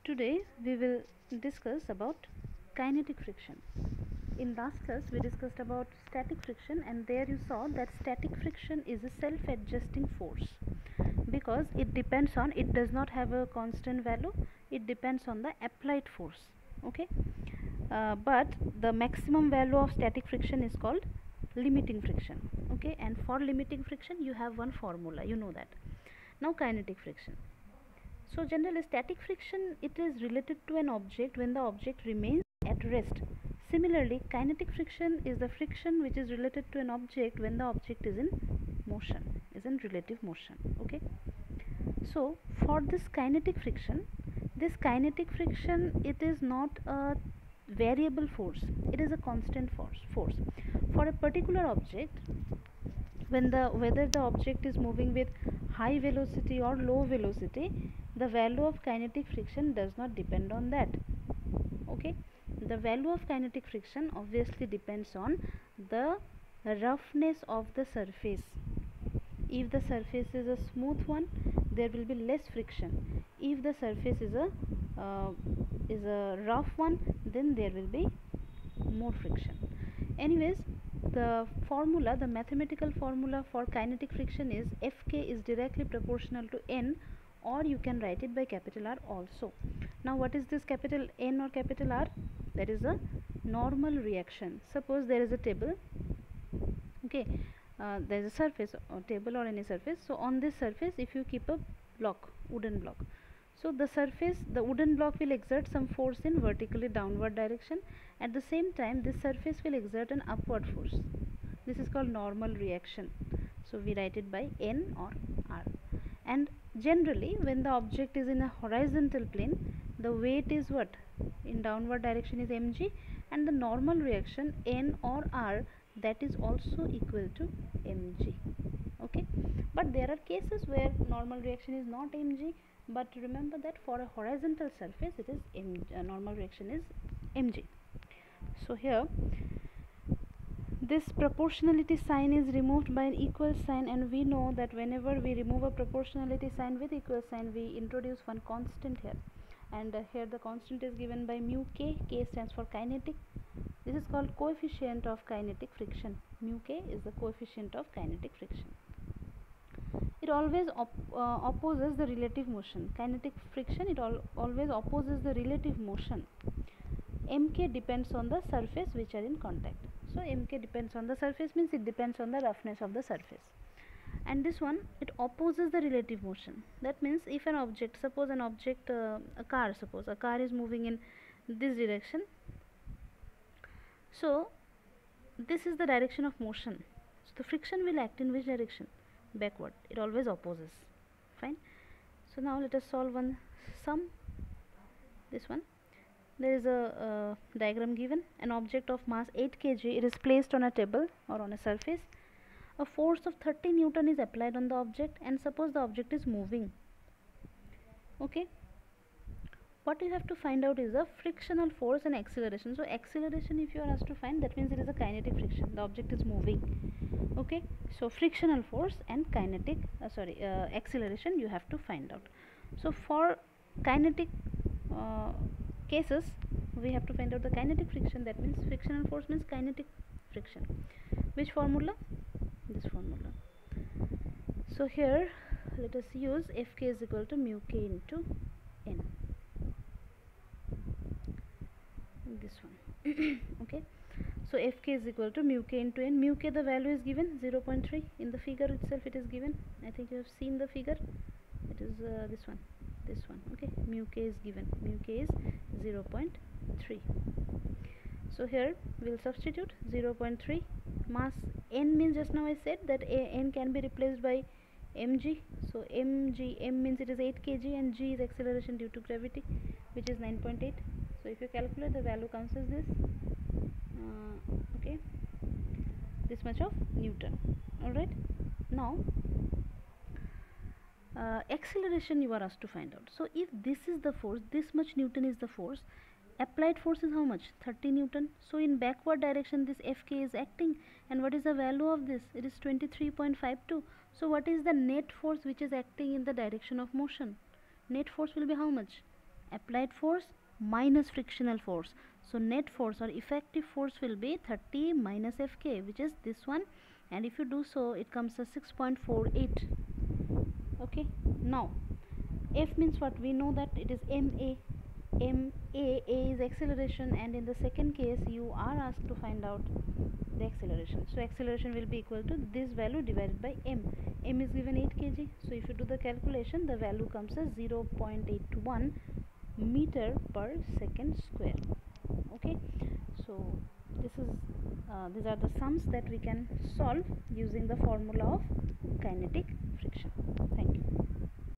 Today we will discuss about kinetic friction. In last class we discussed about static friction, and there you saw that static friction is a self-adjusting force because it depends on, it does not have a constant value, it depends on the applied force. Okay, but the maximum value of static friction is called limiting friction. Okay, and for limiting friction you have one formula, you know that. Now kinetic friction. So generally static friction, it is related to an object when the object remains at rest. Similarly, kinetic friction is the friction which is related to an object when the object is in motion, is in relative motion. Okay. So for this kinetic friction, it is not a variable force, it is a constant force. For a particular object, when the whether the object is moving with high velocity or low velocity, the value of kinetic friction does not depend on that. Okay, the value of kinetic friction obviously depends on the roughness of the surface. If the surface is a smooth one, there will be less friction. If the surface is a rough one, then there will be more friction. Anyways, the mathematical formula for kinetic friction is Fk is directly proportional to N, or you can write it by capital R also. Now what is this capital N or capital R? That is a normal reaction. Suppose there is a table. Okay, there is a surface or table or any surface. So on this surface, if you keep a block, wooden block, so the wooden block will exert some force in vertically downward direction. At the same time, this surface will exert an upward force. This is called normal reaction. So we write it by N or R. And generally, when the object is in a horizontal plane, the weight is what? In downward direction is mg, and the normal reaction N or R, that is also equal to mg. Okay, but there are cases where normal reaction is not mg, but remember that for a horizontal surface it is normal reaction is mg. So here this proportionality sign is removed by an equal sign, and we know that whenever we remove a proportionality sign with equal sign, we introduce one constant here, and here the constant is given by mu k. K stands for kinetic. This is called coefficient of kinetic friction. Mu k is the coefficient of kinetic friction. It always opposes the relative motion. Kinetic friction, it always opposes the relative motion. Mk depends on the surface which are in contact. So Mk depends on the surface means it depends on the roughness of the surface. And this one, it opposes the relative motion. That means if an object, suppose an object, a car, suppose a car is moving in this direction. So this is the direction of motion. So the friction will act in which direction? Backward. It always opposes. Fine. So now let us solve one sum. This one. There is a diagram given. An object of mass 8 kg, it is placed on a table or on a surface. A force of 30 Newton is applied on the object, and suppose the object is moving. Okay, what you have to find out is the frictional force and acceleration. So acceleration, if you are asked to find, that means it is a kinetic friction, the object is moving. Okay, so frictional force and kinetic acceleration you have to find out. So for kinetic cases, we have to find out the kinetic friction. That means frictional force means kinetic friction. Which formula? This formula. So here let us use Fk is equal to mu k into N. This one. Okay, so Fk is equal to mu k into N. Mu k, the value is given 0.3 in the figure itself, it is given. I think you have seen the figure. It is this one. Okay, mu k is given. Mu k is 0.3. So here we will substitute 0.3. Mass N means, just now I said that N can be replaced by mg. So m means it is 8 kg, and g is acceleration due to gravity, which is 9.8. So if you calculate, the value comes as this. Okay, this much of Newton. Alright, now acceleration you are asked to find out. So if this is the force, this much Newton is the force, applied force is how much? 30 Newton. So in backward direction this Fk is acting, and what is the value of this? It is 23.52. So what is the net force which is acting in the direction of motion? Net force will be how much? applied force minus frictional force. So net force or effective force will be 30 minus Fk, which is this one, and if you do so it comes as 6.48. okay, now F means what? We know that it is ma. A is acceleration, and in the second case you are asked to find out the acceleration. So acceleration will be equal to this value divided by m. M is given 8 kg, so if you do the calculation, the value comes as 0.81 meter per second square. Okay, so these are the sums that we can solve using the formula of kinetic friction. Thank you.